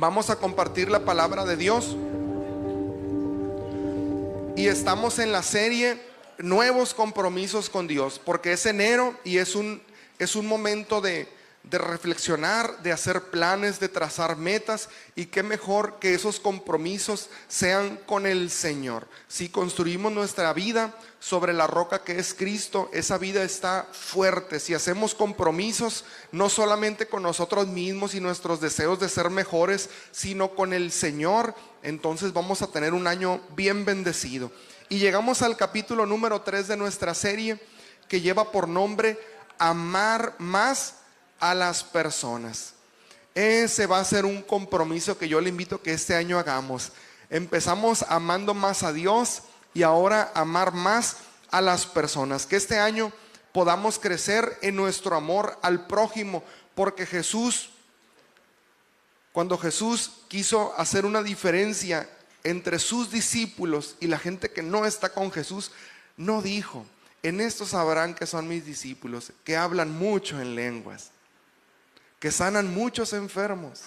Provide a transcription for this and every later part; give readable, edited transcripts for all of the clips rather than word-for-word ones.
Vamos a compartir la palabra de Dios y estamos en la serie Nuevos Compromisos con Dios, porque es enero y es un momento de reflexionar, de hacer planes, de trazar metas, y qué mejor que esos compromisos sean con el Señor. Si construimos nuestra vida sobre la roca que es Cristo, esa vida está fuerte. Si hacemos compromisos no solamente con nosotros mismos y nuestros deseos de ser mejores, sino con el Señor, entonces vamos a tener un año bien bendecido. Y llegamos al capítulo número 3 de nuestra serie, que lleva por nombre Amar más a las personas. Ese va a ser un compromiso que yo le invito a que este año hagamos. Empezamos amando más a Dios y ahora amar más a las personas. Que este año podamos crecer en nuestro amor al prójimo, porque cuando Jesús quiso hacer una diferencia entre sus discípulos y la gente que no está con Jesús, no dijo: en estos sabrán que son mis discípulos, que hablan mucho en lenguas, que sanan muchos enfermos,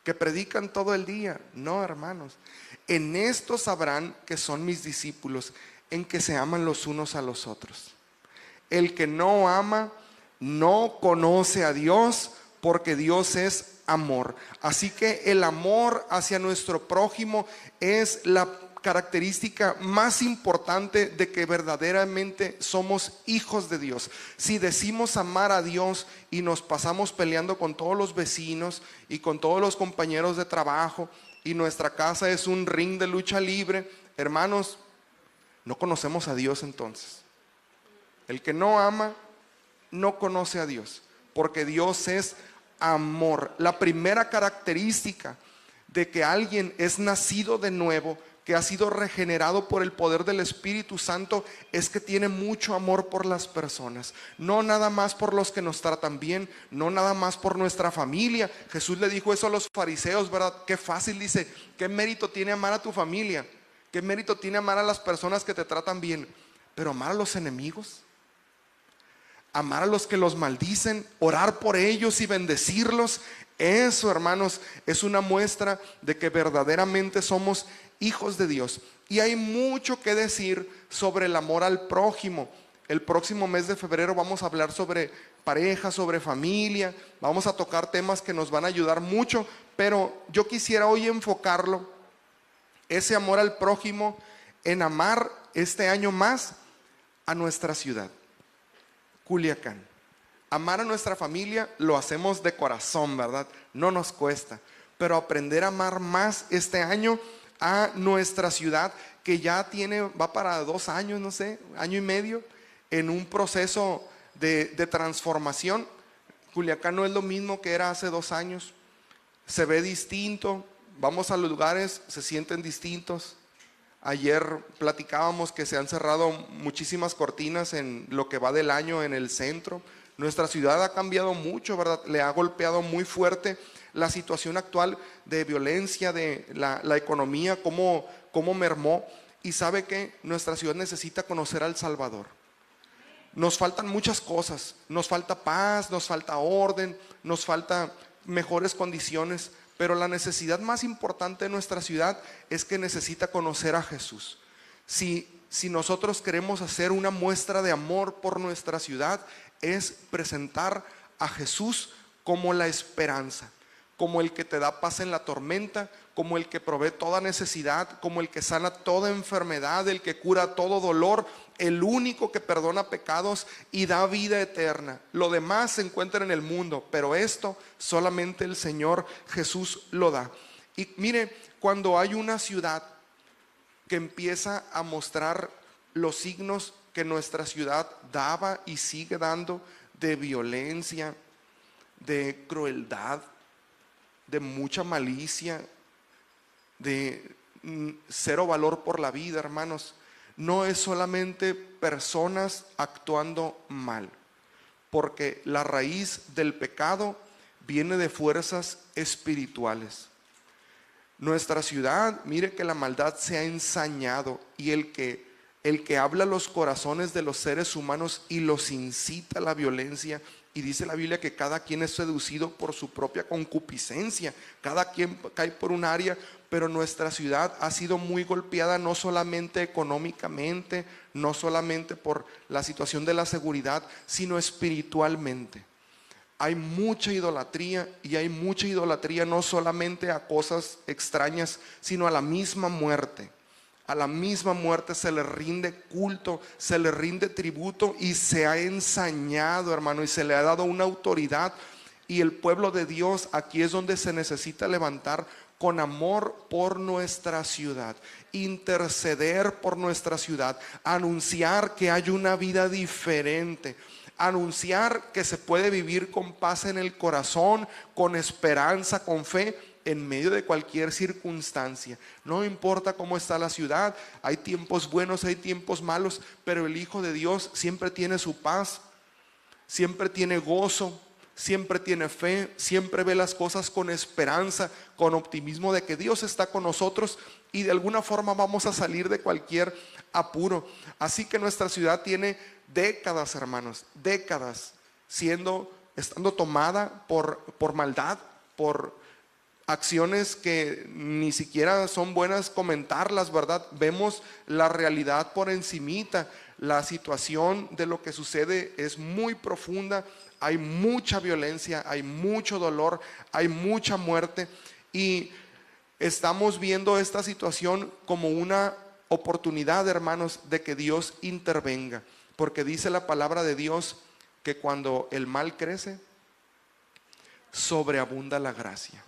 que predican todo el día. No, hermanos, en esto sabrán que son mis discípulos, en que se aman los unos a los otros. El que no ama no conoce a Dios, porque Dios es amor. Así que el amor hacia nuestro prójimo es la característica más importante de que verdaderamente somos hijos de Dios. Si decimos amar a Dios y nos pasamos peleando con todos los vecinos y con todos los compañeros de trabajo, y nuestra casa es un ring de lucha libre, hermanos, no conocemos a Dios entonces. El que no ama no conoce a Dios, porque Dios es amor. La primera característica de que alguien es nacido de nuevo, que ha sido regenerado por el poder del Espíritu Santo, es que tiene mucho amor por las personas. No nada más por los que nos tratan bien, no nada más por nuestra familia. Jesús le dijo eso a los fariseos, ¿verdad? Qué fácil, dice, ¿qué mérito tiene amar a tu familia? ¿Qué mérito tiene amar a las personas que te tratan bien? Pero amar a los enemigos, amar a los que los maldicen, orar por ellos y bendecirlos, eso, hermanos, es una muestra de que verdaderamente somos hijos de Dios. Y hay mucho que decir sobre el amor al prójimo. El próximo mes de febrero vamos a hablar sobre pareja, sobre familia, vamos a tocar temas que nos van a ayudar mucho, pero yo quisiera hoy enfocarlo, ese amor al prójimo, en amar este año más a nuestra ciudad, Culiacán. Amar a nuestra familia lo hacemos de corazón, ¿verdad? No nos cuesta, pero aprender a amar más este año a nuestra ciudad, que ya va para 2 años, no sé, año y medio, en un proceso de transformación. Culiacán no es lo mismo que era hace 2 años, se ve distinto, vamos a los lugares, se sienten distintos. Ayer platicábamos que se han cerrado muchísimas cortinas en lo que va del año en el centro. Nuestra ciudad ha cambiado mucho, ¿verdad? Le ha golpeado muy fuerte la situación actual de violencia, de la economía, cómo mermó. Y sabe que nuestra ciudad necesita conocer al Salvador. Nos faltan muchas cosas, nos falta paz, nos falta orden, nos falta mejores condiciones, pero la necesidad más importante de nuestra ciudad es que necesita conocer a Jesús. Si nosotros queremos hacer una muestra de amor por nuestra ciudad, es presentar a Jesús como la esperanza, como el que te da paz en la tormenta, como el que provee toda necesidad, como el que sana toda enfermedad, el que cura todo dolor, el único que perdona pecados y da vida eterna. Lo demás se encuentra en el mundo, pero esto solamente el Señor Jesús lo da. Y mire, cuando hay una ciudad que empieza a mostrar los signos que nuestra ciudad daba y sigue dando, de violencia, de crueldad, de mucha malicia, de cero valor por la vida, hermanos, no es solamente personas actuando mal, porque la raíz del pecado viene de fuerzas espirituales. Nuestra ciudad, mire que la maldad se ha ensañado, y el que habla los corazones de los seres humanos y los incita a la violencia Y dice la Biblia que cada quien es seducido por su propia concupiscencia, cada quien cae por un área, pero nuestra ciudad ha sido muy golpeada no solamente económicamente, no solamente por la situación de la seguridad, sino espiritualmente. Hay mucha idolatría, y hay mucha idolatría no solamente a cosas extrañas, sino a la misma muerte. A la misma muerte se le rinde culto, se le rinde tributo, y se ha ensañado, hermano, y se le ha dado una autoridad. Y el pueblo de Dios, aquí es donde se necesita levantar con amor por nuestra ciudad, interceder por nuestra ciudad, anunciar que hay una vida diferente, anunciar que se puede vivir con paz en el corazón, con esperanza, con fe, en medio de cualquier circunstancia. No importa cómo está la ciudad, hay tiempos buenos, hay tiempos malos, pero el Hijo de Dios siempre tiene su paz, siempre tiene gozo, siempre tiene fe, siempre ve las cosas con esperanza, con optimismo de que Dios está con nosotros, y de alguna forma vamos a salir de cualquier apuro. Así que nuestra ciudad tiene décadas, hermanos, décadas estando tomada por maldad, por acciones que ni siquiera son buenas comentarlas, ¿verdad? Vemos la realidad por encimita. La situación de lo que sucede es muy profunda, hay mucha violencia, hay mucho dolor, hay mucha muerte, y estamos viendo esta situación como una oportunidad, hermanos, de que Dios intervenga, porque dice la palabra de Dios que cuando el mal crece, sobreabunda la gracia.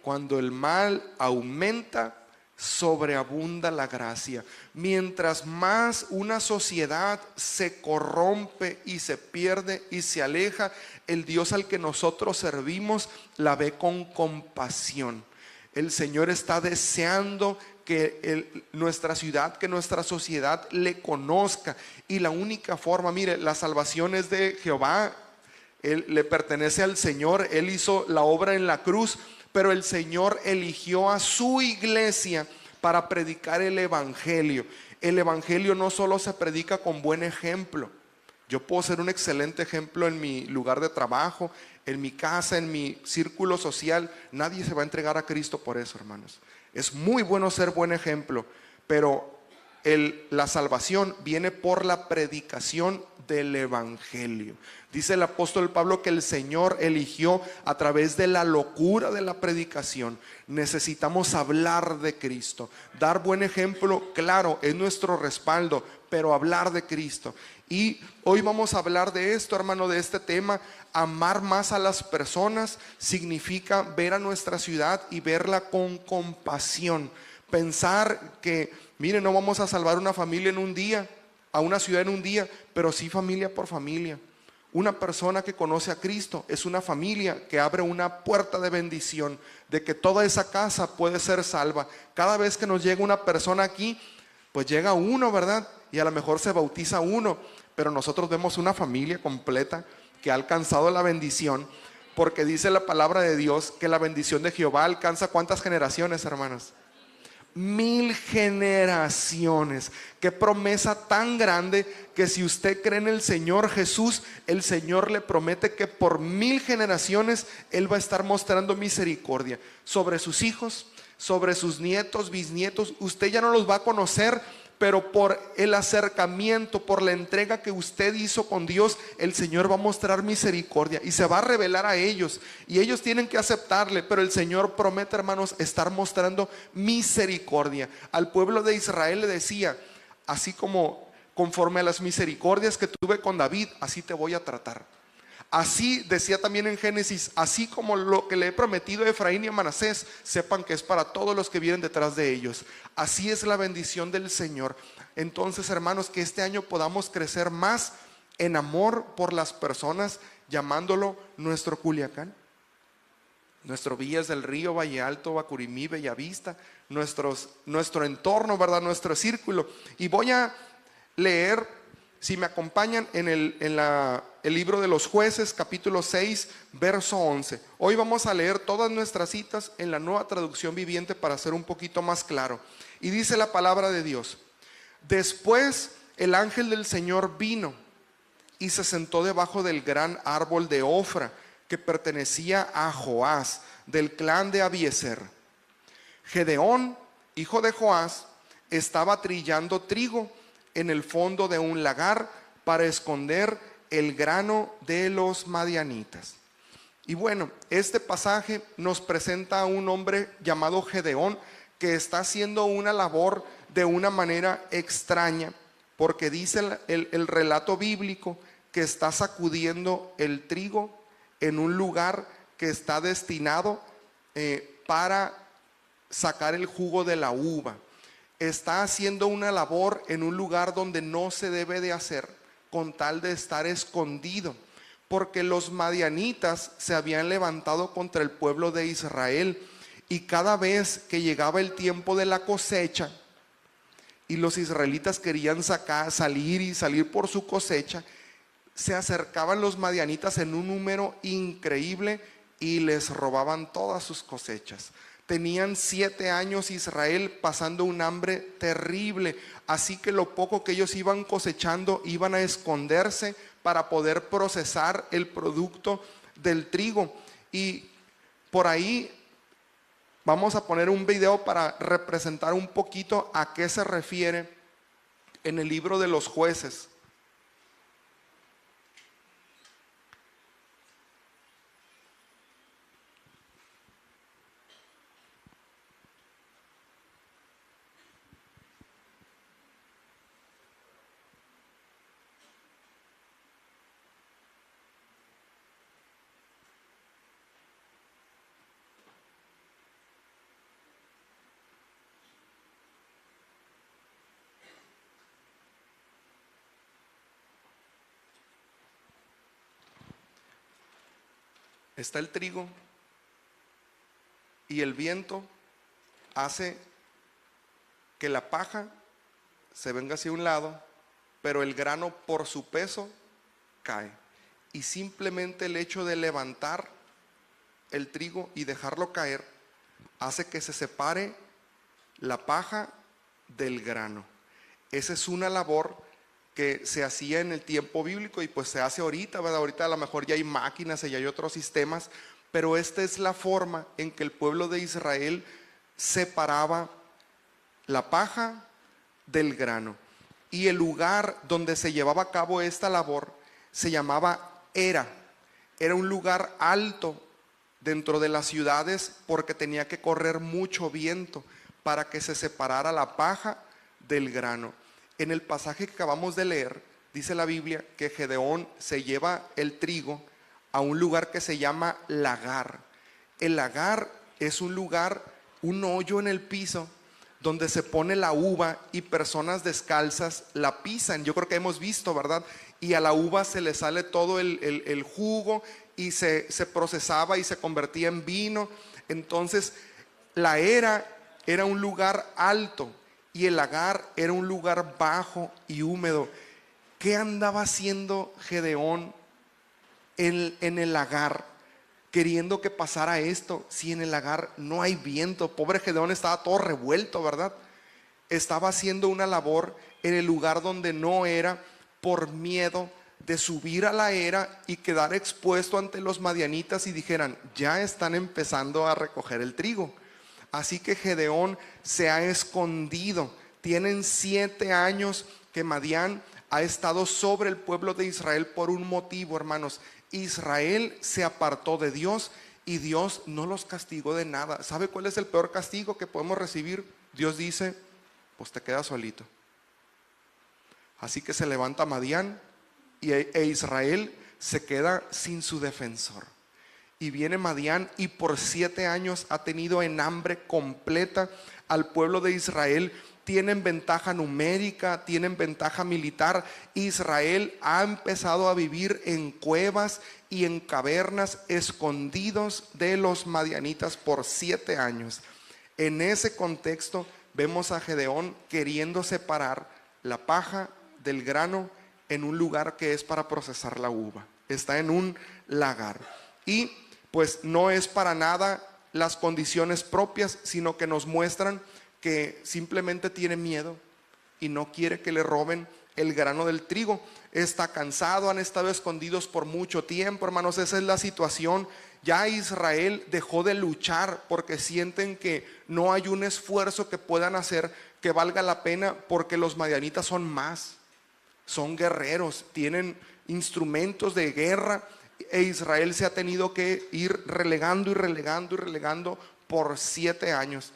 Cuando el mal aumenta, sobreabunda la gracia. Mientras más una sociedad se corrompe y se pierde y se aleja, el Dios al que nosotros servimos la ve con compasión. El Señor está deseando que nuestra ciudad, que nuestra sociedad le conozca. Y la única forma, mire, la salvación es de Jehová. Él le pertenece al Señor. Él hizo la obra en la cruz, pero el Señor eligió a su iglesia para predicar el evangelio. El evangelio no solo se predica con buen ejemplo. Yo puedo ser un excelente ejemplo en mi lugar de trabajo, en mi casa, en mi círculo social. Nadie se va a entregar a Cristo por eso, hermanos. Es muy bueno ser buen ejemplo, pero la salvación viene por la predicación del evangelio. Dice el apóstol Pablo que el Señor eligió a través de la locura de la predicación. Necesitamos hablar de Cristo, dar buen ejemplo, claro, es nuestro respaldo, pero hablar de Cristo. Y hoy vamos a hablar de esto, hermano, de este tema. Amar más a las personas significa ver a nuestra ciudad y verla con compasión. Pensar que, mire, no vamos a salvar una familia en un día, a una ciudad en un día, pero sí familia por familia. Una persona que conoce a Cristo es una familia que abre una puerta de bendición, de que toda esa casa puede ser salva. Cada vez que nos llega una persona aquí, pues llega uno, ¿verdad? Y a lo mejor se bautiza uno, pero nosotros vemos una familia completa que ha alcanzado la bendición, porque dice la palabra de Dios que la bendición de Jehová alcanza ¿cuántas generaciones, hermanos? 1000 generaciones. Qué promesa tan grande, que si usted cree en el Señor Jesús, el Señor le promete que por 1000 generaciones Él va a estar mostrando misericordia sobre sus hijos, sobre sus nietos, bisnietos. Usted ya no los va a conocer, pero por el acercamiento, por la entrega que usted hizo con Dios, el Señor va a mostrar misericordia y se va a revelar a ellos, y ellos tienen que aceptarle. Pero el Señor promete, hermanos, estar mostrando misericordia. Al pueblo de Israel le decía, así como conforme a las misericordias que tuve con David, así te voy a tratar. Así decía también en Génesis, así como lo que le he prometido a Efraín y a Manasés, sepan que es para todos los que vienen detrás de ellos. Así es la bendición del Señor. Entonces, hermanos, que este año podamos crecer más en amor por las personas, llamándolo nuestro Culiacán, nuestro Villas del Río, Valle Alto, Bacurimí, Bellavista, nuestro entorno, ¿verdad? Nuestro círculo. Y voy a leer, si me acompañan, en el libro de los Jueces, capítulo 6, verso 11. Hoy vamos a leer todas nuestras citas en la Nueva Traducción Viviente para hacer un poquito más claro. Y dice la palabra de Dios: después el ángel del Señor vino y se sentó debajo del gran árbol de Ofra, que pertenecía a Joás, del clan de Abiezer. Gedeón, hijo de Joás, estaba trillando trigo en el fondo de un lagar para esconder el grano de los madianitas. Y bueno, este pasaje nos presenta a un hombre llamado Gedeón, que está haciendo una labor de una manera extraña, porque dice el relato bíblico que está sacudiendo el trigo en un lugar que está destinado para sacar el jugo de la uva. Está haciendo una labor en un lugar donde no se debe de hacer, con tal de estar escondido, porque los madianitas se habían levantado contra el pueblo de Israel, y cada vez que llegaba el tiempo de la cosecha y los israelitas querían salir por su cosecha, se acercaban los madianitas en un número increíble y les robaban todas sus cosechas. Tenían 7 años Israel pasando un hambre terrible, así que lo poco que ellos iban cosechando iban a esconderse para poder procesar el producto del trigo. Y por ahí vamos a poner un video para representar un poquito a qué se refiere en el libro de los Jueces. Está el trigo y el viento hace que la paja se venga hacia un lado, pero el grano por su peso cae. Y simplemente el hecho de levantar el trigo y dejarlo caer hace que se separe la paja del grano. Esa es una labor que se hacía en el tiempo bíblico y pues se hace ahorita, ¿verdad? Ahorita a lo mejor ya hay máquinas y ya hay otros sistemas, pero esta es la forma en que el pueblo de Israel separaba la paja del grano. Y el lugar donde se llevaba a cabo esta labor se llamaba Era. Era un lugar alto dentro de las ciudades porque tenía que correr mucho viento para que se separara la paja del grano. En el pasaje que acabamos de leer, dice la Biblia que Gedeón se lleva el trigo a un lugar que se llama lagar. El lagar es un lugar, un hoyo en el piso donde se pone la uva y personas descalzas la pisan. Yo creo que hemos visto, ¿verdad? Y a la uva se le sale todo el jugo y se procesaba y se convertía en vino. Entonces la era un lugar alto y el lagar era un lugar bajo y húmedo. ¿Qué andaba haciendo Gedeón en el lagar, queriendo que pasara esto, si en el lagar no hay viento? Pobre Gedeón, estaba todo revuelto, ¿verdad? Estaba haciendo una labor en el lugar donde no era, por miedo de subir a la era y quedar expuesto ante los madianitas y dijeran, ya están empezando a recoger el trigo. Así que Gedeón se ha escondido. Tienen 7 años que Madián ha estado sobre el pueblo de Israel por un motivo, hermanos. Israel se apartó de Dios y Dios no los castigó de nada. ¿Sabe cuál es el peor castigo que podemos recibir? Dios dice, pues te quedas solito. Así que se levanta Madián e Israel se queda sin su defensor. Y viene Madián y por 7 años ha tenido en hambre completa al pueblo de Israel. Tienen ventaja numérica, tienen ventaja militar. Israel ha empezado a vivir en cuevas y en cavernas, escondidos de los madianitas por 7 años. En ese contexto vemos a Gedeón queriendo separar la paja del grano en un lugar que es para procesar la uva. Está en un lagar. Y pues no es para nada las condiciones propias, sino que nos muestran que simplemente tiene miedo y no quiere que le roben el grano del trigo. Está cansado, han estado escondidos por mucho tiempo, hermanos. Esa es la situación. Ya Israel dejó de luchar porque sienten que no hay un esfuerzo que puedan hacer que valga la pena, porque los madianitas son más, son guerreros, tienen instrumentos de guerra, e Israel se ha tenido que ir relegando y relegando y relegando por 7 años.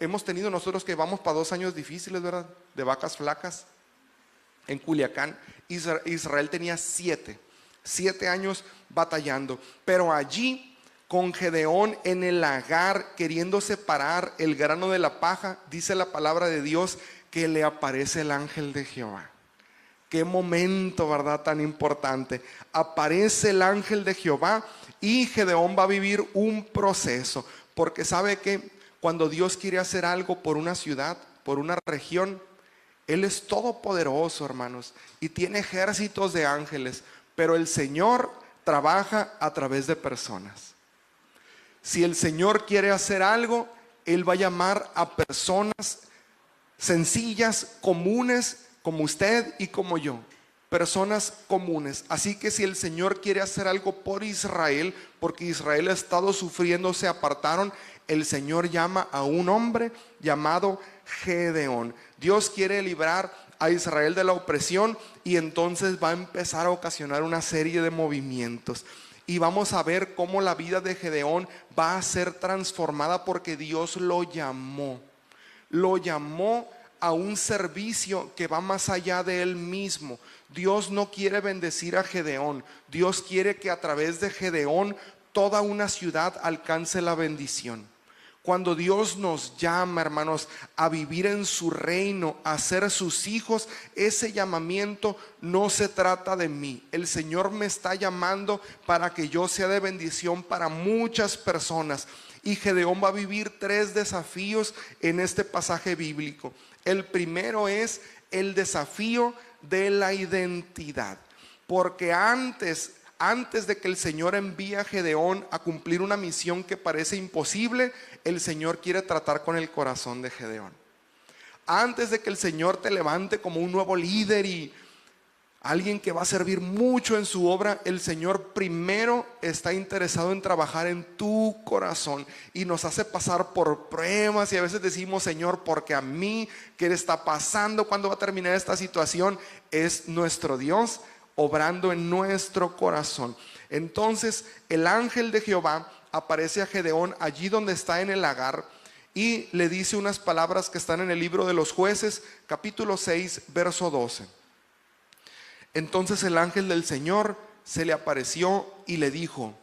Hemos tenido nosotros que vamos para 2 años difíciles, ¿verdad? De vacas flacas. En Culiacán, Israel tenía 7 años batallando, pero allí con Gedeón en el lagar, queriendo separar el grano de la paja, dice la palabra de Dios que le aparece el ángel de Jehová. Qué momento, ¿verdad? Tan importante. Aparece el ángel de Jehová y Gedeón va a vivir un proceso, porque sabe que cuando Dios quiere hacer algo por una ciudad, por una región, Él es todopoderoso, hermanos, y tiene ejércitos de ángeles, pero el Señor trabaja a través de personas. Si el Señor quiere hacer algo, Él va a llamar a personas sencillas, comunes, como usted y como yo. Personas comunes. Así que si el Señor quiere hacer algo por Israel, porque Israel ha estado sufriendo, se apartaron, el Señor llama a un hombre llamado Gedeón. Dios quiere librar a Israel de la opresión, y entonces va a empezar a ocasionar una serie de movimientos. Y vamos a ver cómo la vida de Gedeón va a ser transformada, porque Dios lo llamó a un servicio que va más allá de él mismo. Dios no quiere bendecir a Gedeón, Dios quiere que a través de Gedeón toda una ciudad alcance la bendición. Cuando Dios nos llama, hermanos, a vivir en su reino, a ser sus hijos, ese llamamiento no se trata de mí. El Señor me está llamando para que yo sea de bendición para muchas personas. Y Gedeón va a vivir 3 desafíos en este pasaje bíblico. El primero es el desafío de la identidad. Porque antes de que el Señor envíe a Gedeón a cumplir una misión que parece imposible, el Señor quiere tratar con el corazón de Gedeón. Antes de que el Señor te levante como un nuevo líder y alguien que va a servir mucho en su obra, el Señor primero está interesado en trabajar en tu corazón, y nos hace pasar por pruebas, y a veces decimos: Señor, porque a mí, ¿qué le está pasando? ¿Cuándo va a terminar esta situación? Es nuestro Dios obrando en nuestro corazón. Entonces el ángel de Jehová aparece a Gedeón allí donde está en el lagar, y le dice unas palabras que están en el libro de los Jueces, capítulo 6, verso 12. Entonces el ángel del Señor se le apareció y le dijo: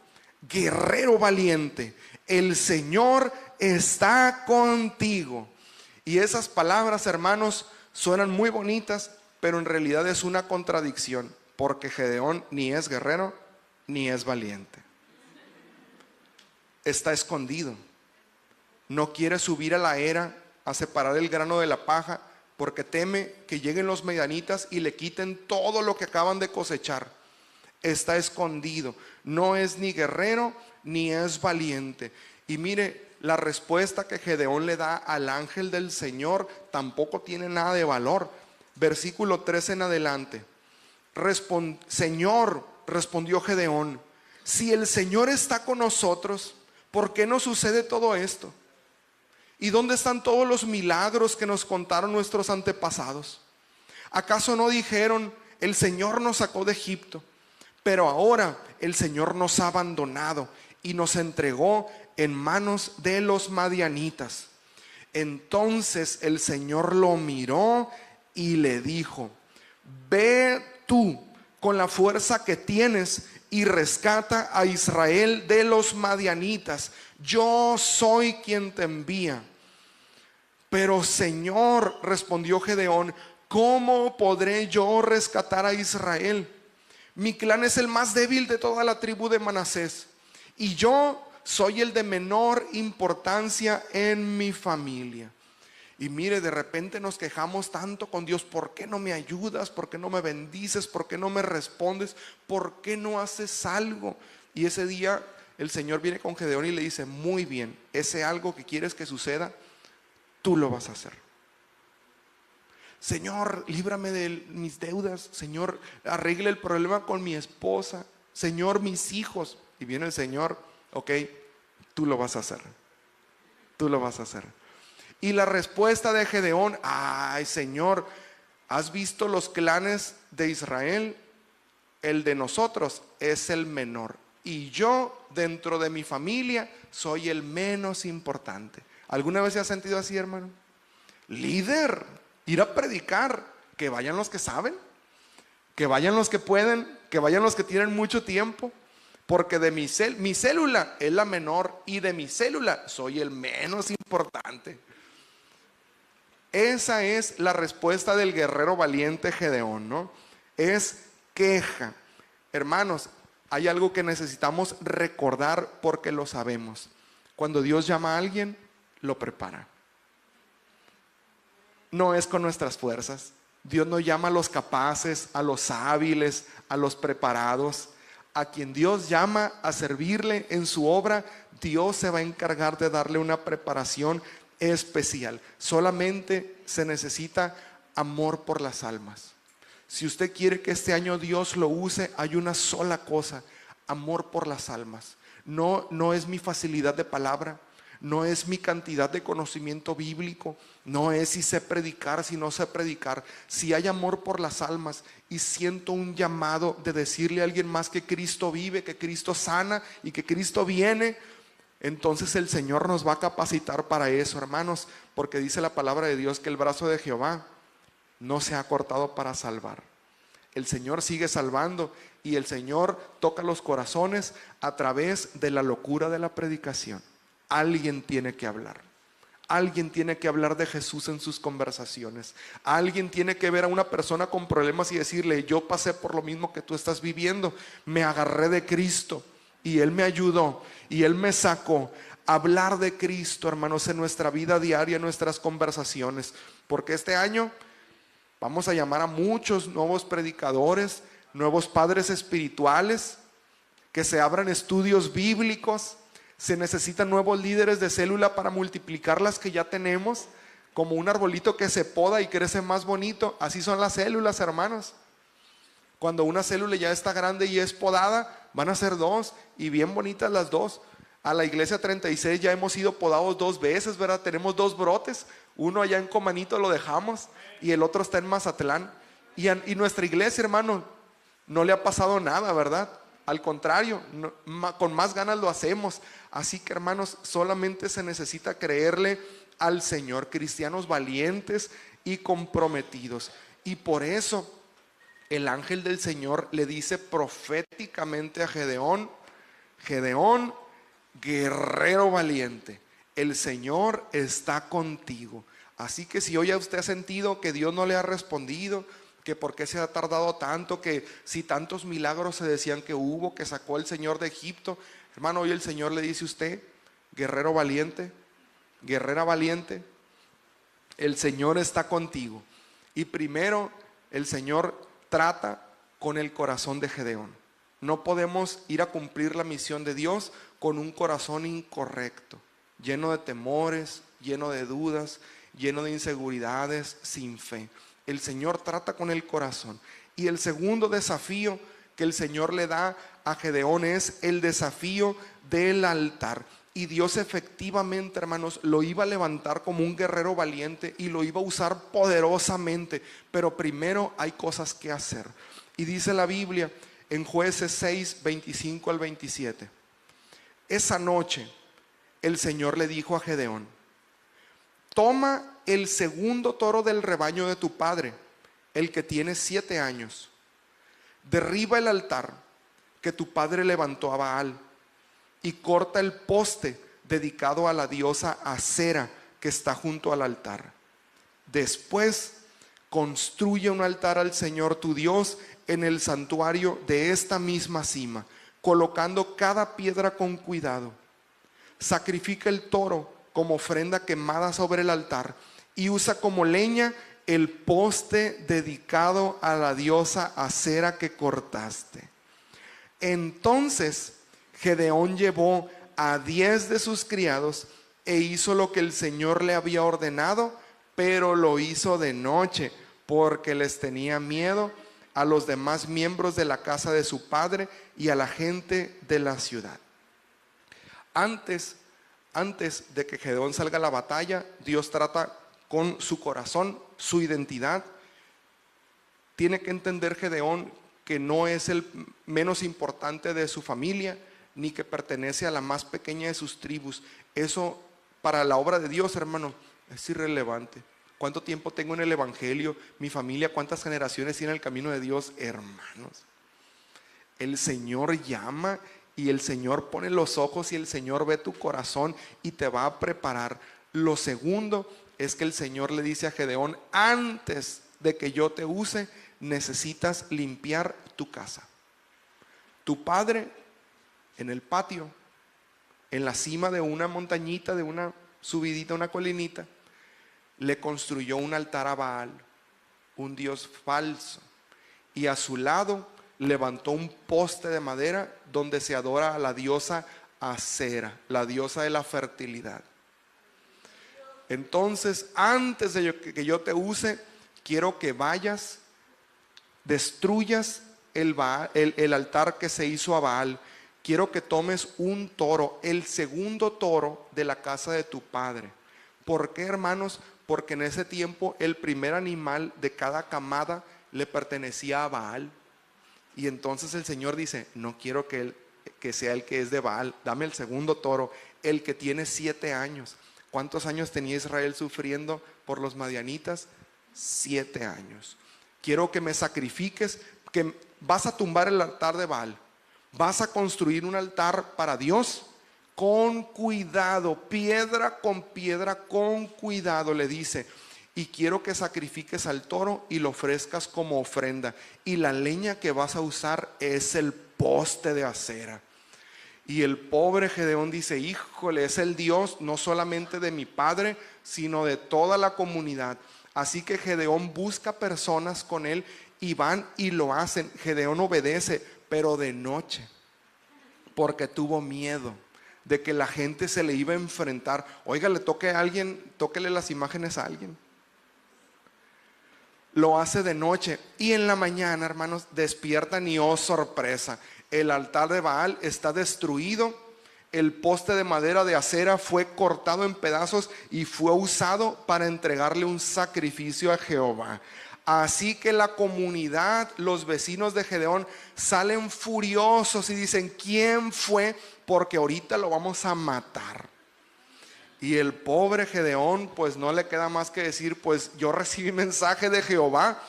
guerrero valiente, el Señor está contigo. Y esas palabras, hermanos, suenan muy bonitas, pero en realidad es una contradicción, porque Gedeón ni es guerrero ni es valiente. Está escondido. No quiere subir a la era a separar el grano de la paja, porque teme que lleguen los medianitas y le quiten todo lo que acaban de cosechar. Está escondido. No es ni guerrero ni es valiente. Y mire, la respuesta que Gedeón le da al ángel del Señor tampoco tiene nada de valor. Versículo 13 en adelante. Señor, respondió Gedeón, si el Señor está con nosotros, ¿por qué nos sucede todo esto? ¿Y dónde están todos los milagros que nos contaron nuestros antepasados? ¿Acaso no dijeron: el Señor nos sacó de Egipto, pero ahora el Señor nos ha abandonado y nos entregó en manos de los madianitas? Entonces el Señor lo miró y le dijo: ve tú con la fuerza que tienes y rescata a Israel de los madianitas. Yo soy quien te envía. Pero Señor, respondió Gedeón, ¿cómo podré yo rescatar a Israel? Mi clan es el más débil de toda la tribu de Manasés, y yo soy el de menor importancia en mi familia. Y mire, de repente nos quejamos tanto con Dios: ¿por qué no me ayudas? ¿Por qué no me bendices? ¿Por qué no me respondes? ¿Por qué no haces algo? Y ese día el Señor viene con Gedeón y le dice: muy bien, ese algo que quieres que suceda, tú lo vas a hacer. Señor, líbrame de mis deudas. Señor, arregle el problema con mi esposa. Señor, mis hijos. Y viene el Señor, ok, tú lo vas a hacer. Tú lo vas a hacer. Y la respuesta de Gedeón, ay Señor, ¿has visto los clanes de Israel? El de nosotros es el menor. Y yo, dentro de mi familia, soy el menos importante. ¿Alguna vez se ha sentido así, hermano? Líder, ir a predicar, que vayan los que saben, que vayan los que pueden, que vayan los que tienen mucho tiempo, porque de mi célula es la menor y de mi célula soy el menos importante. Esa es la respuesta del guerrero valiente Gedeón, ¿no? Es queja. Hermanos, hay algo que necesitamos recordar porque lo sabemos. Cuando Dios llama a alguien, lo prepara. No es con nuestras fuerzas. Dios no llama a los capaces, a los hábiles, a los preparados. A quien Dios llama a servirle en su obra, Dios se va a encargar de darle una preparación especial. Solamente se necesita amor por las almas. Si usted quiere que este año Dios lo use, hay una sola cosa: amor por las almas. No es mi facilidad de palabra, no es mi cantidad de conocimiento bíblico, no es si sé predicar, si no sé predicar. Si hay amor por las almas y siento un llamado de decirle a alguien más que Cristo vive, que Cristo sana y que Cristo viene, entonces el Señor nos va a capacitar para eso, hermanos, porque dice la palabra de Dios que el brazo de Jehová no se ha cortado para salvar. El Señor sigue salvando y el Señor toca los corazones a través de la locura de la predicación. Alguien tiene que hablar. Alguien tiene que hablar de Jesús en sus conversaciones. Alguien tiene que ver a una persona con problemas y decirle: yo pasé por lo mismo que tú estás viviendo, me agarré de Cristo y Él me ayudó y Él me sacó. Hablar de Cristo, hermanos, en nuestra vida diaria, en nuestras conversaciones, porque este año vamos a llamar a muchos nuevos predicadores, nuevos padres espirituales, que se abran estudios bíblicos. Se necesitan nuevos líderes de célula para multiplicar las que ya tenemos. Como un arbolito que se poda y crece más bonito, así son las células, hermanos. Cuando una célula ya está grande y es podada, van a ser dos, y bien bonitas las dos. A la iglesia 36 ya hemos sido podados 2 veces, ¿verdad? Tenemos 2 brotes, uno allá en Comanito lo dejamos y el otro está en Mazatlán. Y nuestra iglesia, hermano, no le ha pasado nada, ¿verdad? Al contrario, con más ganas lo hacemos. Así que, hermanos, solamente se necesita creerle al Señor, cristianos valientes y comprometidos. Y por eso el ángel del Señor le dice proféticamente a Gedeón: Gedeón, guerrero valiente, el Señor está contigo. Así que si hoy usted ha sentido que Dios no le ha respondido, que por qué se ha tardado tanto, que si tantos milagros se decían que hubo, que sacó el Señor de Egipto, hermano, hoy el Señor le dice a usted: guerrero valiente, guerrera valiente, el Señor está contigo. Y primero el Señor trata con el corazón de Gedeón. No podemos ir a cumplir la misión de Dios con un corazón incorrecto, lleno de temores, lleno de dudas, lleno de inseguridades, sin fe. El Señor trata con el corazón. Y el segundo desafío que el Señor le da a Gedeón es el desafío del altar. Y Dios efectivamente, hermanos, lo iba a levantar como un guerrero valiente y lo iba a usar poderosamente. Pero primero hay cosas que hacer. Y dice la Biblia en Jueces 6, 25 al 27. Esa noche el Señor le dijo a Gedeón: toma el segundo toro del rebaño de tu padre, el que tiene 7 años. Derriba el altar que tu padre levantó a Baal y corta el poste dedicado a la diosa Acera que está junto al altar. Después construye un altar al Señor tu Dios en el santuario de esta misma cima, colocando cada piedra con cuidado. Sacrifica el toro como ofrenda quemada sobre el altar y usa como leña el poste dedicado a la diosa Acera que cortaste. Entonces Gedeón llevó a 10 de sus criados e hizo lo que el Señor le había ordenado, pero lo hizo de noche, porque les tenía miedo a los demás miembros de la casa de su padre y a la gente de la ciudad. Antes de que Gedeón salga a la batalla, Dios trata con su corazón, su identidad. Tiene que entender Gedeón que no es el menos importante de su familia, ni que pertenece a la más pequeña de sus tribus. Eso para la obra de Dios, hermano, es irrelevante. ¿Cuánto tiempo tengo en el evangelio? Mi familia, ¿cuántas generaciones tiene el camino de Dios? Hermanos, el Señor llama y el Señor pone los ojos y el Señor ve tu corazón y te va a preparar. Lo segundo es que el Señor le dice a Gedeón: antes de que yo te use, necesitas limpiar tu casa. Tu padre, en el patio, en la cima de una montañita, de una subidita, una colinita, le construyó un altar a Baal, un dios falso, y a su lado levantó un poste de madera donde se adora a la diosa Acera, la diosa de la fertilidad. Entonces, antes de que yo te use, quiero que vayas, destruyas el altar que se hizo a Baal. Quiero que tomes un toro, el segundo toro de la casa de tu padre. ¿Por qué, hermanos? Porque en ese tiempo el primer animal de cada camada le pertenecía a Baal. Y entonces el Señor dice: no quiero que sea el que es de Baal, dame el segundo toro, el que tiene 7 años. ¿Cuántos años tenía Israel sufriendo por los madianitas? 7 años. Quiero que me sacrifiques, que vas a tumbar el altar de Baal, vas a construir un altar para Dios con cuidado, piedra con piedra, con cuidado, le dice. Y quiero que sacrifiques al toro y lo ofrezcas como ofrenda. Y la leña que vas a usar es el poste de acera. Y el pobre Gedeón dice: híjole, es el Dios no solamente de mi padre, sino de toda la comunidad. Así que Gedeón busca personas con él y van y lo hacen. Gedeón obedece, pero de noche, porque tuvo miedo de que la gente se le iba a enfrentar. Oiga, le toque a alguien, tóquele las imágenes a alguien. Lo hace de noche y en la mañana, hermanos, despiertan y oh sorpresa, el altar de Baal está destruido, el poste de madera de acera fue cortado en pedazos y fue usado para entregarle un sacrificio a Jehová. Así que la comunidad, los vecinos de Gedeón salen furiosos y dicen: ¿quién fue? Porque ahorita lo vamos a matar. Y el pobre Gedeón, pues no le queda más que decir: pues yo recibí mensaje de Jehová,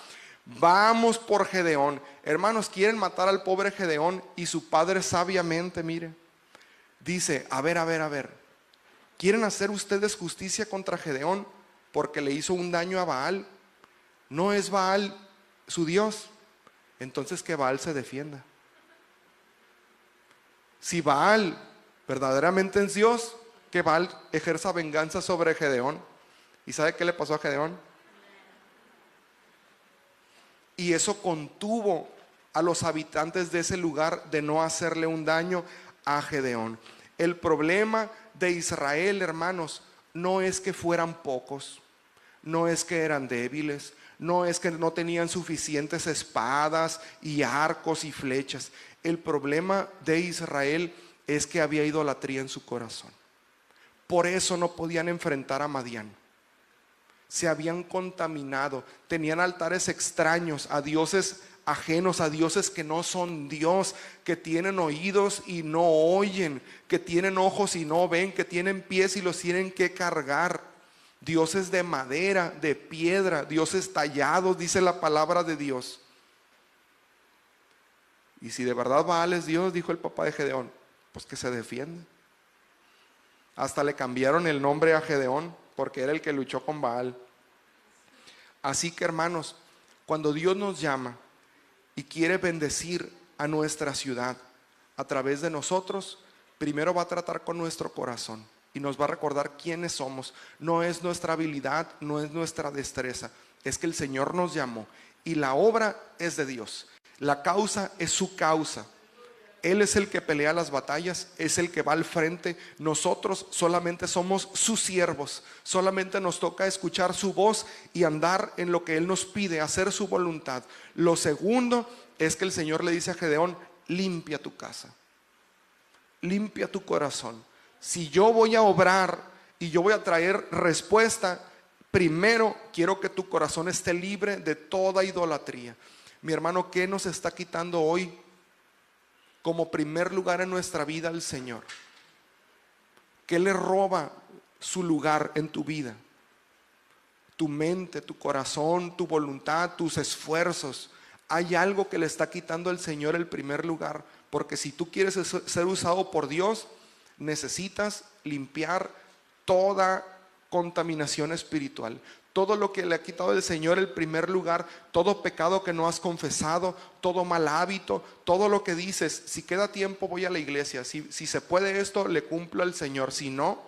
vamos por Gedeón. Hermanos, quieren matar al pobre Gedeón y su padre sabiamente, mire, dice: a ver, ¿quieren hacer ustedes justicia contra Gedeón porque le hizo un daño a Baal? ¿No es Baal su Dios? Entonces que Baal se defienda. Si Baal verdaderamente es Dios, que Baal ejerza venganza sobre Gedeón. ¿Y sabe qué le pasó a Gedeón? Y eso contuvo a los habitantes de ese lugar de no hacerle un daño a Gedeón. El problema de Israel, hermanos, no es que fueran pocos, no es que eran débiles, no es que no tenían suficientes espadas y arcos y flechas. El problema de Israel es que había idolatría en su corazón. Por eso no podían enfrentar a Madián. Se habían contaminado, tenían altares extraños, a dioses ajenos, a dioses que no son Dios, que tienen oídos y no oyen, que tienen ojos y no ven, que tienen pies y los tienen que cargar. Dioses de madera, de piedra, dioses tallados, dice la palabra de Dios. Y si de verdad Baal es Dios, dijo el papá de Gedeón, pues que se defiende. Hasta le cambiaron el nombre a Gedeón porque era el que luchó con Baal. Así que, hermanos, cuando Dios nos llama y quiere bendecir a nuestra ciudad a través de nosotros, primero va a tratar con nuestro corazón y nos va a recordar quiénes somos. No es nuestra habilidad, no es nuestra destreza, es que el Señor nos llamó y la obra es de Dios. La causa es su causa. Él es el que pelea las batallas, es el que va al frente. Nosotros solamente somos sus siervos, solamente nos toca escuchar su voz y andar en lo que Él nos pide, hacer su voluntad. Lo segundo es que el Señor le dice a Gedeón: limpia tu casa, limpia tu corazón. Si yo voy a obrar y yo voy a traer respuesta, primero quiero que tu corazón esté libre de toda idolatría. Mi hermano, ¿qué nos está quitando hoy como primer lugar en nuestra vida al Señor? ¿Qué le roba su lugar en tu vida? Tu mente, tu corazón, tu voluntad, tus esfuerzos. Hay algo que le está quitando al Señor el primer lugar, porque si tú quieres ser usado por Dios, necesitas limpiar toda contaminación espiritual. Todo lo que le ha quitado el Señor el primer lugar, todo pecado que no has confesado, todo mal hábito, todo lo que dices: si queda tiempo voy a la iglesia, si se puede esto, le cumplo al Señor. Si no,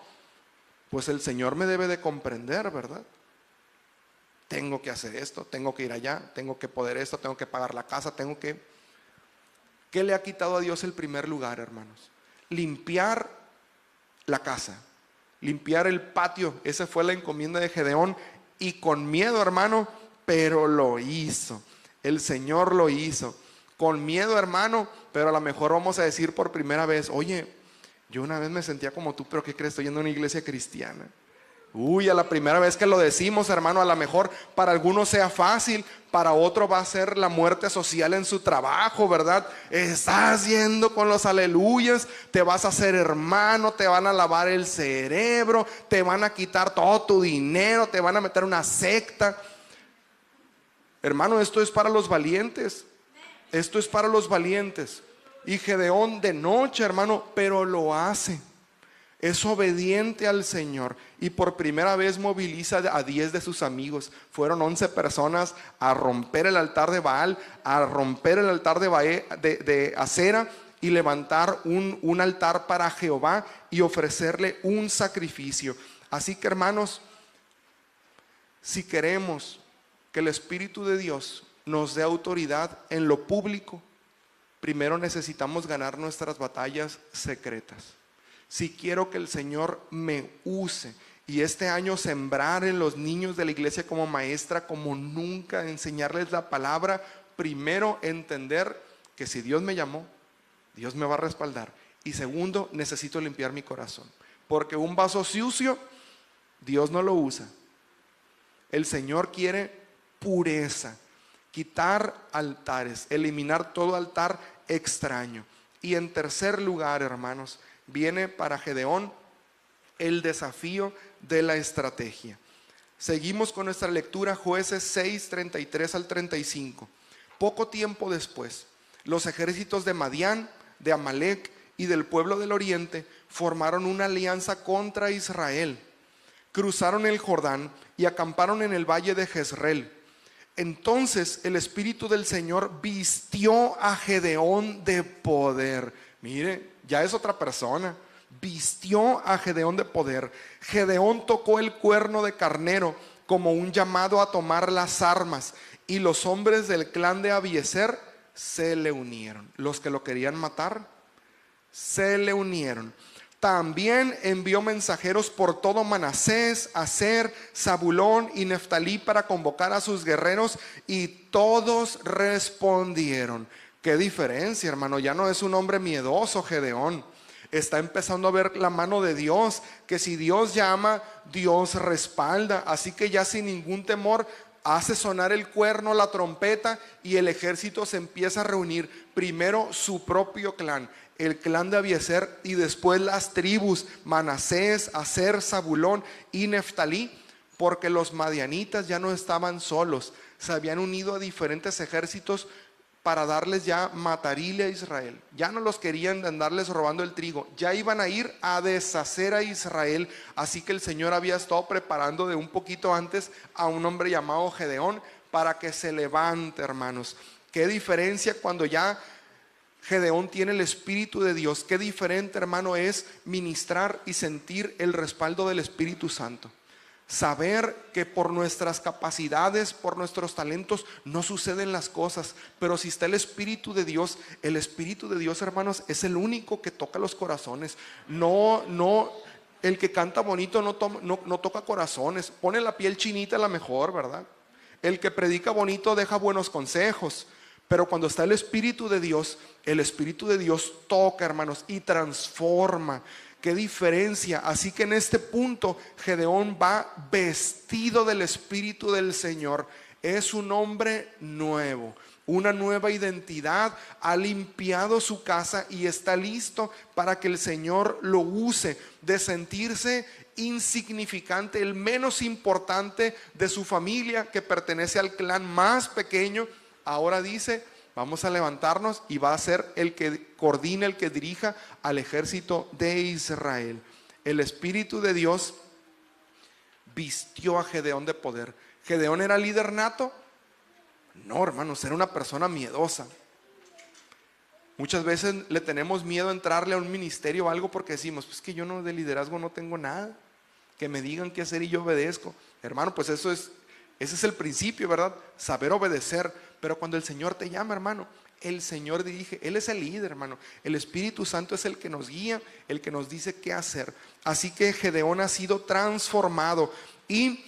pues el Señor me debe de comprender, ¿verdad? Tengo que hacer esto, tengo que ir allá, tengo que poder esto, tengo que pagar la casa, tengo que... ¿Qué le ha quitado a Dios el primer lugar, hermanos? Limpiar la casa, limpiar el patio. Esa fue la encomienda de Gedeón. Y con miedo, hermano, pero lo hizo. El Señor lo hizo. Con miedo, hermano, pero a lo mejor vamos a decir por primera vez: oye, yo una vez me sentía como tú, pero ¿qué crees? Estoy yendo a una iglesia cristiana. Uy, a la primera vez que lo decimos, hermano, a lo mejor para algunos sea fácil, para otro va a ser la muerte social en su trabajo, ¿verdad? Estás yendo con los aleluyas, te vas a hacer hermano, te van a lavar el cerebro, te van a quitar todo tu dinero, te van a meter una secta. Hermano, esto es para los valientes. Esto es para los valientes. Y Gedeón de noche, hermano, pero lo hace. Es obediente al Señor y por primera vez moviliza a 10 de sus amigos. Fueron 11 personas a romper el altar de Baal, a romper el altar de Acera y levantar un altar para Jehová y ofrecerle un sacrificio. Así que, hermanos, si queremos que el Espíritu de Dios nos dé autoridad en lo público, primero necesitamos ganar nuestras batallas secretas. Si quiero que el Señor me use y este año sembrar en los niños de la iglesia como maestra, como nunca, enseñarles la palabra, primero entender que si Dios me llamó, Dios me va a respaldar. Y segundo, necesito limpiar mi corazón, porque un vaso sucio Dios no lo usa. El Señor quiere pureza, quitar altares, eliminar todo altar extraño. Y en tercer lugar, hermanos, viene para Gedeón el desafío de la estrategia. Seguimos con nuestra lectura, Jueces 6, 33 al 35. Poco tiempo después, los ejércitos de Madián, de Amalec y del pueblo del oriente formaron una alianza contra Israel. Cruzaron el Jordán y acamparon en el valle de Jezreel. Entonces el Espíritu del Señor vistió a Gedeón de poder. Mire, ya es otra persona. Vistió a Gedeón de poder. Gedeón tocó el cuerno de carnero como un llamado a tomar las armas, y los hombres del clan de Abiezer se le unieron. Los que lo querían matar se le unieron. También envió mensajeros por todo Manasés, Aser, Zabulón y Neftalí para convocar a sus guerreros, y todos respondieron. Qué diferencia, hermano. Ya no es un hombre miedoso Gedeón. Está empezando a ver la mano de Dios, que si Dios llama, Dios respalda. Así que ya sin ningún temor hace sonar el cuerno, la trompeta, y el ejército se empieza a reunir. Primero su propio clan, el clan de Abiezer, y después las tribus Manasés, Aser, Zabulón y Neftalí, porque los madianitas ya no estaban solos, se habían unido a diferentes ejércitos para darles ya matarile a Israel. Ya no los querían andarles robando el trigo, ya iban a ir a deshacer a Israel. Así que el Señor había estado preparando de un poquito antes a un hombre llamado Gedeón para que se levante, hermanos. Qué diferencia cuando ya Gedeón tiene el Espíritu de Dios. Qué diferente, hermano, es ministrar y sentir el respaldo del Espíritu Santo. Saber que por nuestras capacidades, por nuestros talentos, no suceden las cosas. Pero si está el Espíritu de Dios, hermanos, es el único que toca los corazones. No, el que canta bonito no toca corazones. Pone la piel chinita a la mejor, ¿verdad? El que predica bonito deja buenos consejos. Pero cuando está el Espíritu de Dios toca, hermanos, y transforma. Qué diferencia. Así que en este punto Gedeón va vestido del Espíritu del Señor. Es un hombre nuevo, una nueva identidad. Ha limpiado su casa y está listo para que el Señor lo use. De sentirse insignificante, el menos importante de su familia, que pertenece al clan más pequeño, ahora dice: vamos a levantarnos, y va a ser el que coordine, el que dirija al ejército de Israel. El Espíritu de Dios vistió a Gedeón de poder. ¿Gedeón era líder nato? No, hermanos, era una persona miedosa. Muchas veces le tenemos miedo a entrarle a un ministerio o algo porque decimos: pues que yo de liderazgo no tengo nada, que me digan qué hacer y yo obedezco. Hermano, pues ese es el principio, ¿verdad? Saber obedecer. Pero cuando el Señor te llama, hermano, el Señor dirige. Él es el líder, hermano. El Espíritu Santo es el que nos guía, el que nos dice qué hacer. Así que Gedeón ha sido transformado y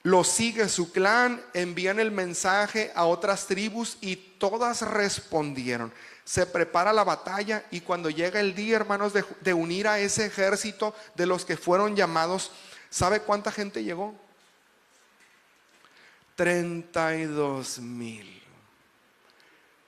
lo sigue su clan. Envían el mensaje a otras tribus y todas respondieron. Se prepara la batalla, y cuando llega el día, hermanos, de unir a ese ejército de los que fueron llamados, ¿sabe cuánta gente llegó? 32,000.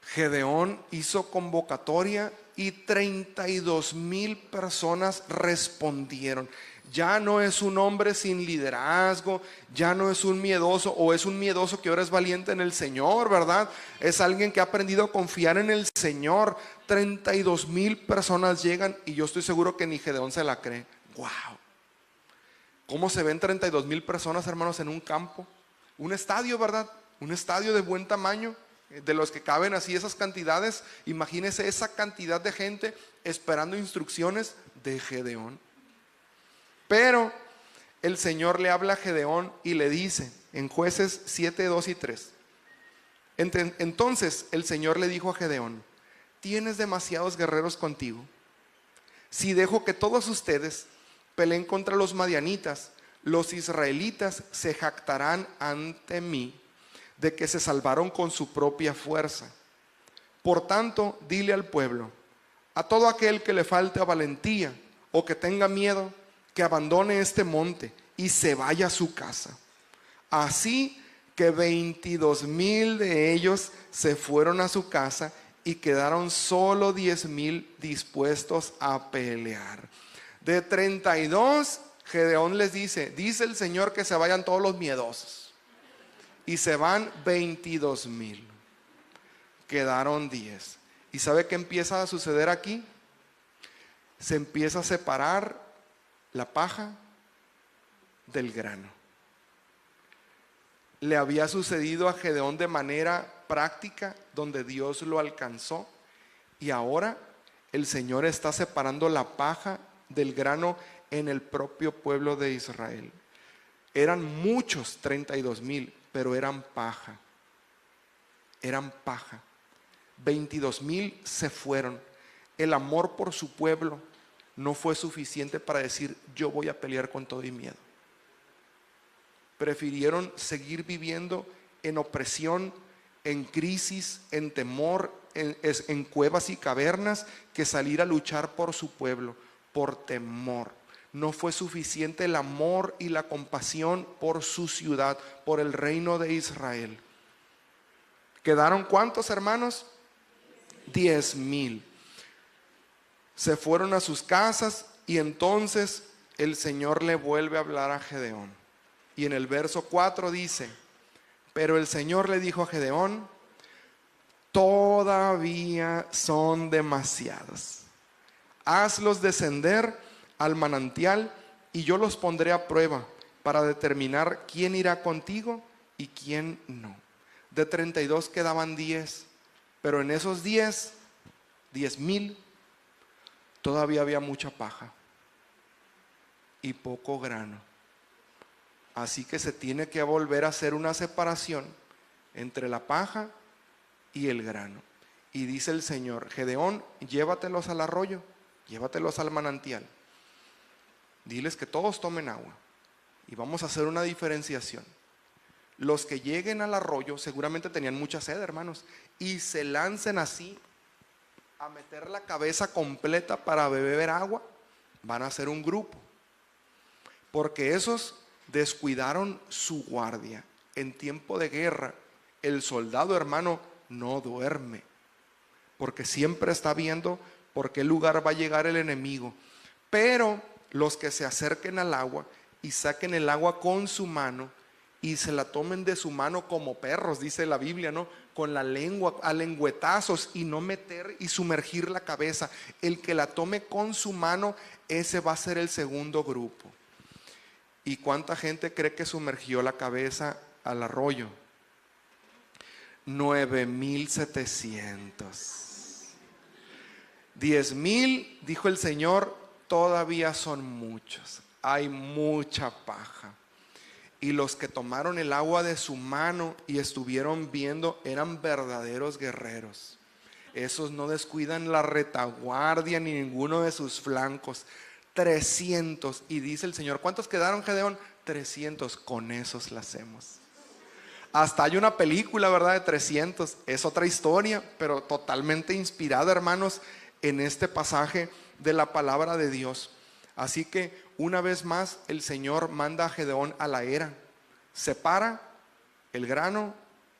Gedeón hizo convocatoria y 32,000 personas respondieron. Ya no es un hombre sin liderazgo, ya no es un miedoso, o es un miedoso que ahora es valiente en el Señor, ¿verdad? Es alguien que ha aprendido a confiar en el Señor. 32,000 personas llegan, y yo estoy seguro que ni Gedeón se la cree. ¡Wow! ¿Cómo se ven 32,000 personas, hermanos, en un campo? Un estadio, ¿verdad? Un estadio de buen tamaño, de los que caben así esas cantidades. Imagínese esa cantidad de gente esperando instrucciones de Gedeón. Pero el Señor le habla a Gedeón y le dice en Jueces 7, 2 y 3. Entonces el Señor le dijo a Gedeón: tienes demasiados guerreros contigo. Si dejo que todos ustedes peleen contra los madianitas, los israelitas se jactarán ante mí de que se salvaron con su propia fuerza. Por tanto, dile al pueblo: a todo aquel que le falte valentía o que tenga miedo, que abandone este monte y se vaya a su casa. Así que 22,000 de ellos se fueron a su casa, y quedaron solo 10,000 dispuestos a pelear. De 32, Gedeón les dice el Señor que se vayan todos los miedosos, y se van 22,000. Quedaron 10. ¿Y sabe qué empieza a suceder aquí? Se empieza a separar la paja del grano. Le había sucedido a Gedeón de manera práctica, donde Dios lo alcanzó, y ahora el Señor está separando la paja del grano en el propio pueblo de Israel. Eran muchos, 32,000, pero eran paja. 22,000 se fueron. El amor por su pueblo no fue suficiente para decir: yo voy a pelear con todo y miedo. Prefirieron seguir viviendo en opresión, en crisis, en temor, en cuevas y cavernas, que salir a luchar por su pueblo, por temor. No fue suficiente el amor y la compasión por su ciudad, por el reino de Israel. ¿Quedaron cuántos, hermanos? 10,000. Se fueron a sus casas, y entonces el Señor le vuelve a hablar a Gedeón. Y en el verso 4 dice: pero el Señor le dijo a Gedeón: todavía son demasiados. Hazlos descender al manantial, y yo los pondré a prueba para determinar quién irá contigo y quién no. De 32 quedaban 10, pero en esos 10,000, todavía había mucha paja y poco grano. Así que se tiene que volver a hacer una separación entre la paja y el grano. Y dice el Señor: Gedeón, llévatelos al arroyo, llévatelos al manantial. Diles que todos tomen agua. Y vamos a hacer una diferenciación. Los que lleguen al arroyo seguramente tenían mucha sed, hermanos, y se lancen así a meter la cabeza completa para beber agua, van a ser un grupo. Porque esos descuidaron su guardia. En tiempo de guerra, el soldado, hermano, no duerme, porque siempre está viendo por qué lugar va a llegar el enemigo. Pero los que se acerquen al agua y saquen el agua con su mano y se la tomen de su mano como perros, dice la Biblia, ¿no? Con la lengua, a lengüetazos, y no meter y sumergir la cabeza. El que la tome con su mano, ese va a ser el segundo grupo. ¿Y cuánta gente cree que sumergió la cabeza al arroyo? 9,700. 10,000, dijo el Señor, todavía son muchos. Hay mucha paja. Y los que tomaron el agua de su mano y estuvieron viendo eran verdaderos guerreros. Esos no descuidan la retaguardia ni ninguno de sus flancos. 300. Y dice el Señor: ¿cuántos quedaron, Gedeón? 300. Con esos la hacemos. Hasta hay una película, ¿verdad?, de 300. Es otra historia, pero totalmente inspirada, hermanos, en este pasaje de la palabra de Dios. Así que una vez más el Señor manda a Gedeón a la era. Separa el grano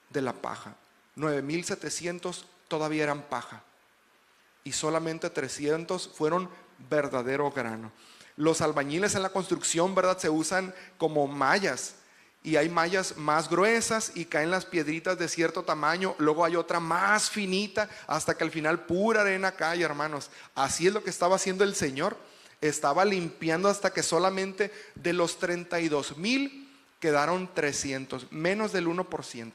de la paja. 9,700 todavía eran paja, y solamente 300 fueron verdadero grano. Los albañiles en la construcción, ¿verdad?, se usan como mallas, y hay mallas más gruesas y caen las piedritas de cierto tamaño, luego hay otra más finita, hasta que al final pura arena cae, hermanos. Así es lo que estaba haciendo el Señor. Estaba limpiando hasta que solamente de los 32,000 quedaron 300, menos del 1%.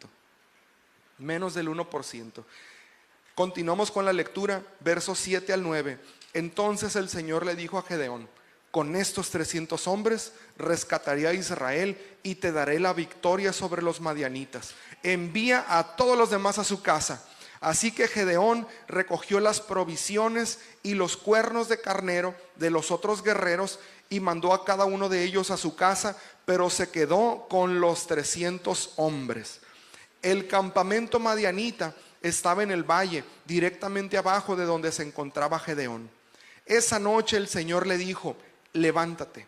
Menos del 1%. Continuamos con la lectura, versos 7 al 9. Entonces el Señor le dijo a Gedeón: con estos 300 hombres rescataré a Israel y te daré la victoria sobre los madianitas. Envía a todos los demás a su casa. Así que Gedeón recogió las provisiones y los cuernos de carnero de los otros guerreros y mandó a cada uno de ellos a su casa, pero se quedó con los 300 hombres. El campamento madianita estaba en el valle, directamente abajo de donde se encontraba Gedeón. Esa noche el Señor le dijo: levántate,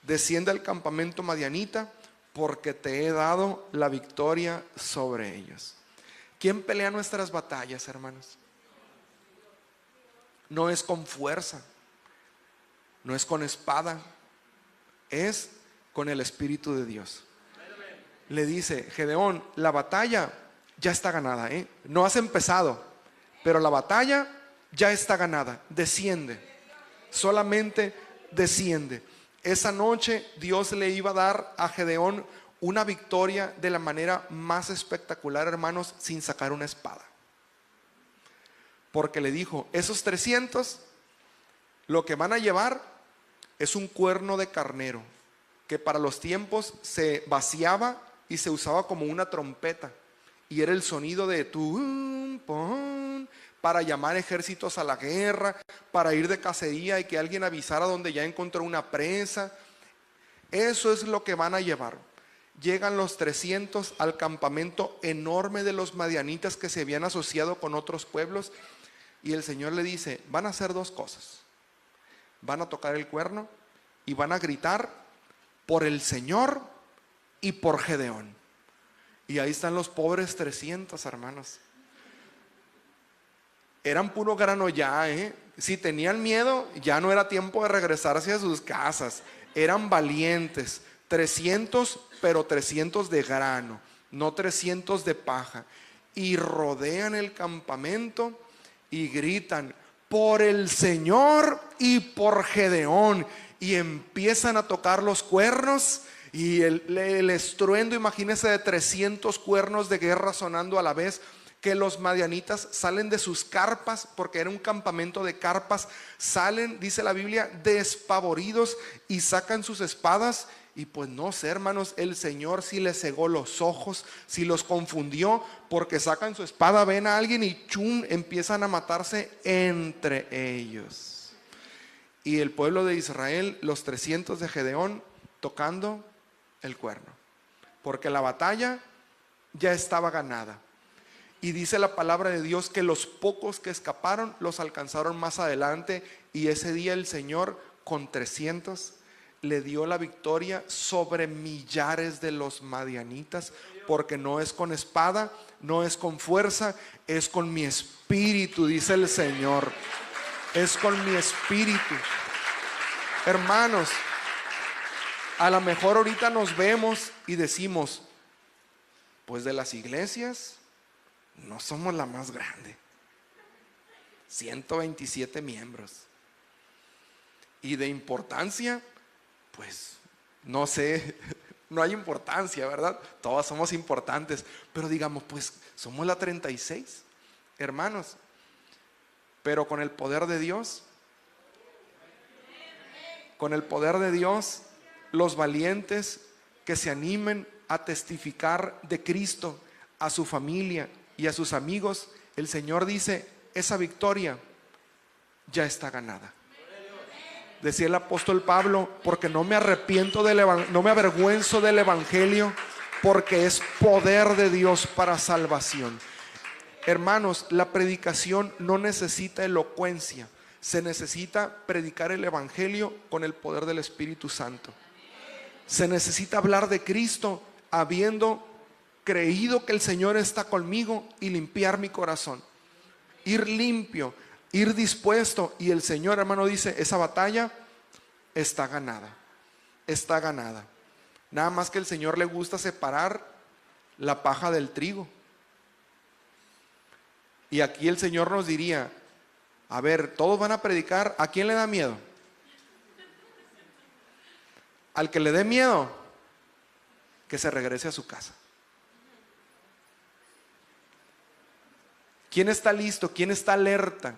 desciende al campamento madianita, porque te he dado la victoria sobre ellos. ¿Quién pelea nuestras batallas, hermanos? No es con fuerza, no es con espada, es con el Espíritu de Dios. Le dice: Gedeón, la batalla ya está ganada, no has empezado, pero la batalla ya está ganada. Desciende, solamente desciende. Esa noche Dios le iba a dar a Gedeón una victoria de la manera más espectacular, hermanos, sin sacar una espada. Porque le dijo: esos 300 lo que van a llevar es un cuerno de carnero, que para los tiempos se vaciaba y se usaba como una trompeta, y era el sonido de tum, pum, para llamar ejércitos a la guerra, para ir de cacería y que alguien avisara donde ya encontró una presa. Eso es lo que van a llevar. Llegan los 300 al campamento enorme de los madianitas que se habían asociado con otros pueblos, y el Señor le dice: van a hacer dos cosas. Van a tocar el cuerno y van a gritar por el Señor y por Gedeón. Y ahí están los pobres 300, hermanos. Eran puro grano ya, Si tenían miedo, ya no era tiempo de regresarse a sus casas. Eran valientes. 300, pero 300 de grano, no 300 de paja. Y rodean el campamento y gritan: por el Señor y por Gedeón. Y empiezan a tocar los cuernos, y el estruendo, imagínense, de 300 cuernos de guerra sonando a la vez. Que los madianitas salen de sus carpas, porque era un campamento de carpas. Salen, dice la Biblia, despavoridos, y sacan sus espadas Y pues no sé, hermanos, el Señor sí les cegó los ojos, sí los confundió, porque sacan su espada, ven a alguien y chum, empiezan a matarse entre ellos. Y el pueblo de Israel, los 300 de Gedeón, tocando el cuerno, porque la batalla ya estaba ganada. Y dice la palabra de Dios que los pocos que escaparon los alcanzaron más adelante, y ese día el Señor con 300 le dio la victoria sobre millares de los madianitas, porque no es con espada, no es con fuerza, es con mi espíritu, dice el Señor. Es con mi espíritu. Hermanos, a lo mejor ahorita nos vemos y decimos, pues de las iglesias no somos la más grande, 127 miembros, y de importancia, pues no sé, no hay importancia, ¿verdad? Todos somos importantes, pero digamos, pues somos la 36, hermanos, pero con el poder de Dios, los valientes que se animen a testificar de Cristo a su familia y a sus amigos, el Señor dice, esa victoria ya está ganada. Decía el apóstol Pablo, porque no me arrepiento no me avergüenzo del evangelio, porque es poder de Dios para salvación. Hermanos, la predicación no necesita elocuencia, se necesita predicar el evangelio con el poder del Espíritu Santo. Se necesita hablar de Cristo habiendo creído que el Señor está conmigo y limpiar mi corazón, ir limpio, ir dispuesto. Y el Señor, hermano, dice, esa batalla está ganada, está ganada. Nada más que el Señor le gusta separar la paja del trigo. Y aquí el Señor nos diría, a ver, todos van a predicar, ¿a quién le da miedo? Al que le dé miedo, que se regrese a su casa. ¿Quién está listo? ¿Quién está alerta?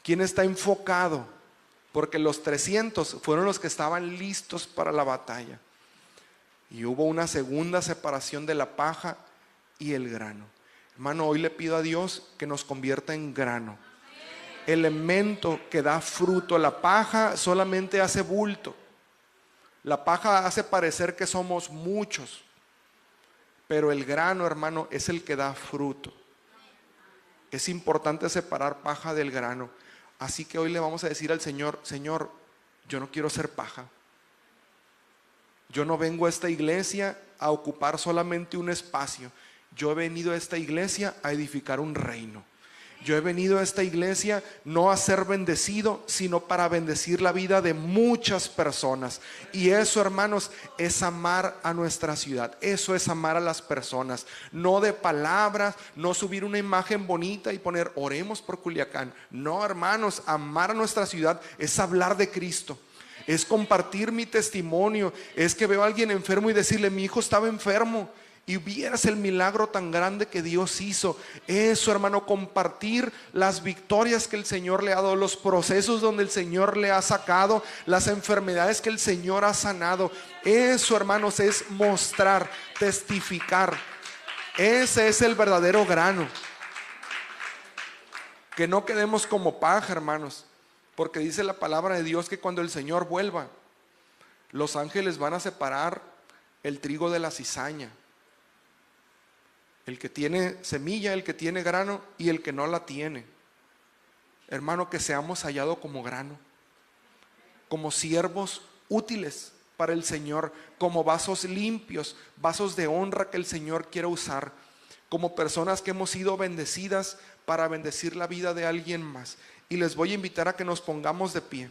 ¿Quién está enfocado? Porque los 300 fueron los que estaban listos para la batalla. Y hubo una segunda separación de la paja y el grano. Hermano, hoy le pido a Dios que nos convierta en grano, elemento que da fruto. La paja solamente hace bulto. La paja hace parecer que somos muchos, pero el grano, hermano, es el que da fruto. Es importante separar paja del grano. Así que hoy le vamos a decir al Señor, Señor, yo no quiero ser paja. Yo no vengo a esta iglesia a ocupar solamente un espacio. Yo he venido a esta iglesia a edificar un reino. Yo he venido a esta iglesia no a ser bendecido, sino para bendecir la vida de muchas personas. Y eso, hermanos, es amar a nuestra ciudad. Eso es amar a las personas. No de palabras, no subir una imagen bonita y poner oremos por Culiacán. No, hermanos, amar a nuestra ciudad es hablar de Cristo. Es compartir mi testimonio. Es que veo a alguien enfermo y decirle, mi hijo estaba enfermo, y vieras el milagro tan grande que Dios hizo. Eso, hermano, compartir las victorias que el Señor le ha dado, los procesos donde el Señor le ha sacado, las enfermedades que el Señor ha sanado. Eso, hermanos, es mostrar, testificar. Ese es el verdadero grano. Que no quedemos como paja, hermanos, porque dice la palabra de Dios que cuando el Señor vuelva, los ángeles van a separar el trigo de la cizaña. El que tiene semilla, el que tiene grano y el que no la tiene. Hermano, que seamos hallados como grano, como siervos útiles para el Señor, como vasos limpios, vasos de honra que el Señor quiere usar, como personas que hemos sido bendecidas para bendecir la vida de alguien más. Y les voy a invitar a que nos pongamos de pie.